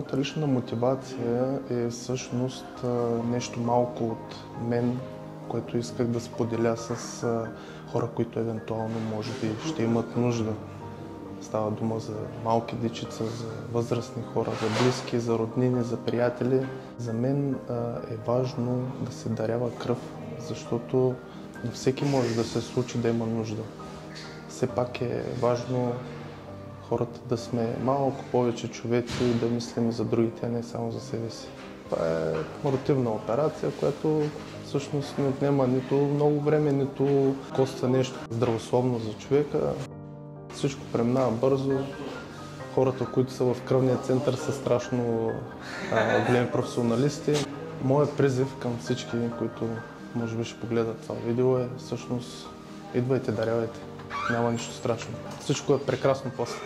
Моята лична мотивация е всъщност нещо малко от мен, което исках да споделя с хора, които евентуално може би ще имат нужда. Става дума за малки дечица, за възрастни хора, за близки, за роднини, за приятели. За мен е важно да се дарява кръв, защото на всеки може да се случи да има нужда. Все пак е важно хората да сме малко повече човеци и да мислим за другите, а не само за себе си. Това е рутинна операция, която всъщност не отнема нито много време, нито коства нещо здравословно за човека. Всичко преминава бързо. Хората, които са в кръвния център, са страшно големи професионалисти. Моят призив към всички, които може би ще погледат това видео е всъщност идвайте, дарявайте. Няма нищо страшно. Всичко е прекрасно после.